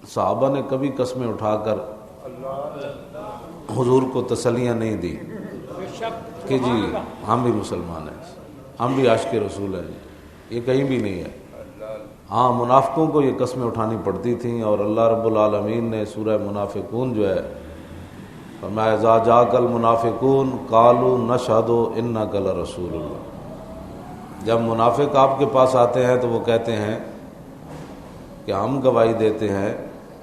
صحابہ نے کبھی قسمیں اٹھا کر حضور کو تسلیاں نہیں دی کہ جی ہم بھی مسلمان ہیں، ہم بھی عاشق رسول ہیں، یہ کہیں بھی نہیں ہے۔ ہاں منافقوں کو یہ قسمیں اٹھانی پڑتی تھیں، اور اللہ رب العالمین نے سورہ منافقون جو ہے فرمایا اذا جاءک المنافقون قالوا نشہد انک لرسول اللہ، جب منافق آپ کے پاس آتے ہیں تو وہ کہتے ہیں کہ ہم گواہی دیتے ہیں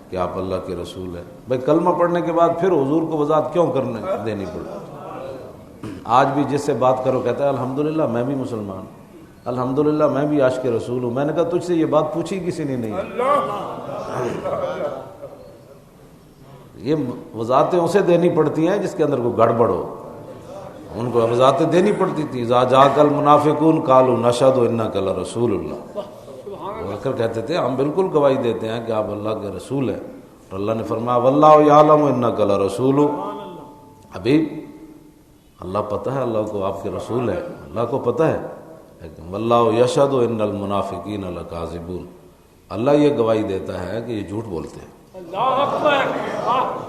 کہ آپ اللہ کے رسول ہیں۔ بھائی کلمہ پڑھنے کے بعد پھر حضور کو وضاحت کیوں دینی پڑی؟ آج بھی جس سے بات کرو کہتا ہے الحمدللہ میں بھی مسلمان، الحمدللہ میں بھی عاشق رسول ہوں۔ میں نے کہا تجھ سے یہ بات پوچھی کسی نے نہیں، یہ وضاحتیں اسے دینی پڑتی ہیں جس کے اندر کوئی گڑبڑ ہو، ان کو وضاحتیں دینی پڑتی تھی۔ اذا جاءک المنافقون قالوا نشہد انک لرسول اللہ، وہ کر کہتے تھے ہم بالکل گواہی دیتے ہیں کہ آپ اللہ کے رسول ہیں، اور اللہ نے فرمایا واللہ یعلم انک لرسول، حبیب اللہ پتہ ہے اللہ کو آپ کے رسول ہیں، اللہ کو پتہ ہے، لیکن واللہ یشہد ان المنافقین لکاذبون، اللہ یہ گواہی دیتا ہے کہ یہ جھوٹ بولتے ہیں۔ اللہ اکبر،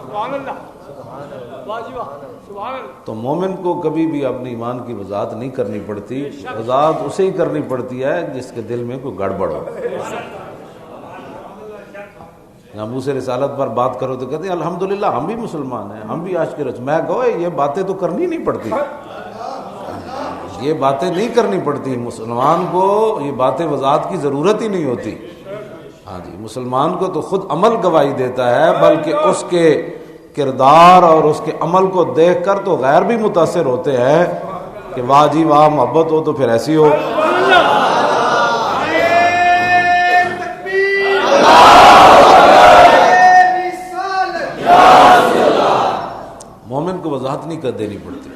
سبحان اللہ، سبحان اللہ۔ تو مومن کو کبھی بھی اپنے ایمان کی وضاحت نہیں کرنی پڑتی، وضاحت اسے ہی کرنی پڑتی ہے جس کے دل میں کوئی گڑبڑ ہو۔ ابو سے رسالت پر بات کرو تو کہتے ہیں الحمدللہ ہم بھی مسلمان ہیں، ہم بھی عاشق رسول۔ میں کہو یہ باتیں تو کرنی نہیں پڑتی، یہ باتیں نہیں کرنی پڑتی، مسلمان کو یہ باتیں وضاحت کی ضرورت ہی نہیں ہوتی۔ ہاں جی، مسلمان کو تو خود عمل گواہی دیتا ہے، بلکہ اس کے کردار اور اس کے عمل کو دیکھ کر تو غیر بھی متاثر ہوتے ہیں کہ واہ جی واہ، محبت ہو تو پھر ایسی ہو۔ مومن کو وضاحت نہیں کر دینی پڑتی۔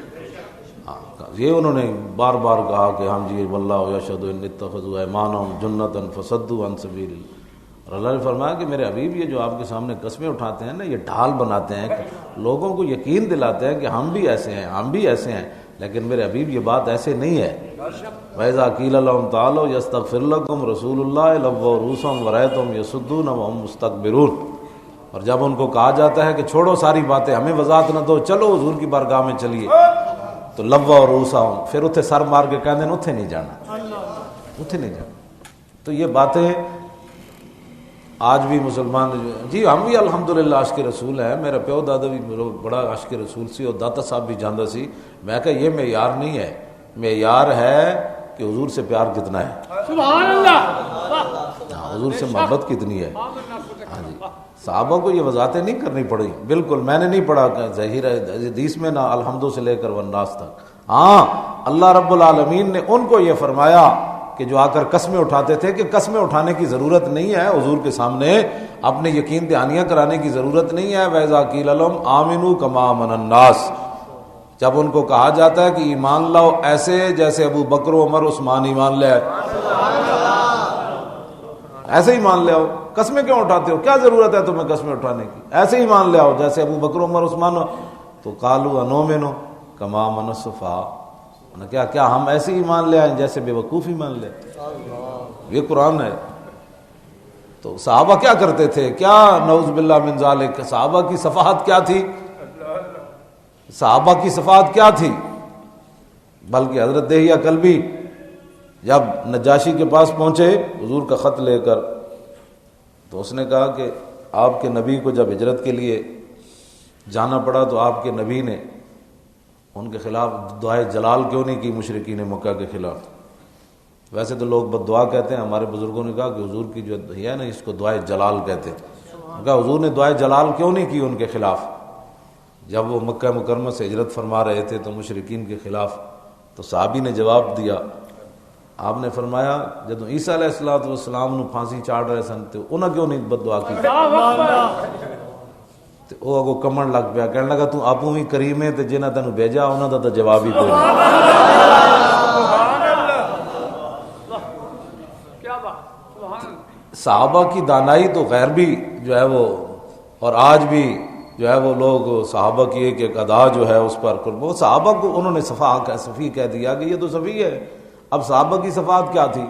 یہ انہوں نے بار بار کہا کہ ہم جی واللہ یشہد ان اتخذوا ایمانہم جنۃ فصدوا عن سبیل اللہ، اور اللہ نے فرمایا کہ میرے حبیب یہ جو آپ کے سامنے قسمیں اٹھاتے ہیں نا، یہ ڈھال بناتے ہیں، لوگوں کو یقین دلاتے ہیں کہ ہم بھی ایسے ہیں، ہم بھی ایسے ہیں، لیکن میرے حبیب یہ بات ایسے نہیں ہے۔ وَإِذَا قِيلَ لَهُمْ تَعَالَوْا يَسْتَغْفِرْ لَكُمْ رَسُولُ اللَّهِ لَوَّوْا رُؤُوسَهُمْ وَرَأَيْتَهُمْ يَصُدُّونَ وَهُمْ مُسْتَكْبِرُونَ، اور جب ان کو کہا جاتا ہے کہ چھوڑو ساری باتیں، ہمیں وضاحت نہ دو، چلو حضور کی بارگاہ میں چلیے، تو لَوَّوْا رُؤُوسَهُمْ، پھر اتھے سر مار کے کہتے ہیں اتھے نہیں جانا، اتھے نہیں جانا۔ تو یہ باتیں آج بھی مسلمان جی ہم بھی الحمدللہ عاشق رسول ہیں، میرا پیو دادا بھی بڑا عاشق رسول سی، اور داتا صاحب بھی جاندا سی۔ میں کہا یہ معیار نہیں ہے، معیار ہے کہ حضور سے پیار کتنا ہے، سبحان اللہ، حضور سے محبت کتنی ہے۔ ہاں جی، صحابہ کو یہ وضاحتیں نہیں کرنی پڑی، بالکل میں نے نہیں پڑھا ظاہر حدیث میں نہ الحمدو سے لے کر والناس تک۔ ہاں اللہ رب العالمین نے ان کو یہ فرمایا کہ جو آ کر قسمیں اٹھاتے تھے کہ قسمیں اٹھانے کی ضرورت نہیں ہے، حضور کے سامنے اپنے یقین دہانیاں کرانے کی ضرورت نہیں ہے۔ وَإِذَا قِيلَ لَهُمْ آمِنُوا كَمَا آمَنَ النَّاسُ، جب ان کو کہا جاتا ہے کہ ایمان لاؤ ایسے جیسے ابو بکر و عمر عثمان ایمان لے آئے، ایسے ایمان لے آؤ، قسمیں کیوں اٹھاتے ہو، کیا ضرورت ہے تمہیں قسمیں اٹھانے کی، ایسے ایمان لے آؤ جیسے ابو بکر عمر عثمان ہو۔ تو قالوا انؤمن كما آمن السفہاء، کیا ہم ایسے ایمان لے آئیں جیسے بے وقوف ایمان لے؟ یہ قرآن ہے۔ تو صحابہ کیا کرتے تھے، کیا نعوذ باللہ من ذالک، صحابہ کی صفحات کیا تھی، صحابہ کی صفحات کیا تھی؟ بلکہ حضرت دہیہ کلبی جب نجاشی کے پاس پہنچے حضور کا خط لے کر، تو اس نے کہا کہ آپ کے نبی کو جب ہجرت کے لیے جانا پڑا تو آپ کے نبی نے ان کے خلاف دعائے جلال کیوں نہیں کی مشرکین مکہ کے خلاف؟ ویسے تو لوگ بد دعا کہتے ہیں، ہمارے بزرگوں نے کہا کہ حضور کی جو ہے نا اس کو دعائے جلال کہتے ہیں۔ کہا حضور نے دعائے جلال کیوں نہیں کی ان کے خلاف جب وہ مکہ مکرمہ سے ہجرت فرما رہے تھے تو مشرکین کے خلاف؟ تو صحابی نے جواب دیا، آپ نے فرمایا جب عیسیٰ علیہ السلام نو پھانسی چاڑ رہے سن تو انہاں کیوں نہیں بد دعا کی؟ تو وہ اگو کمن لگ پیا، کہنے لگا تو آپوں ہی کریم ہے تے جنہاں تینوں بھیجا انہاں دا تو جواب ہی کوئی نہیں۔ صحابہ کی دانائی تو غیر بھی جو ہے وہ، اور آج بھی جو ہے وہ لوگ صحابہ کی ایک ادا جو ہے اس پر وہ صحابہ کو انہوں نے صفی کہہ دیا کہ یہ تو صفی ہے۔ اب صحابہ کی صفات کیا تھی؟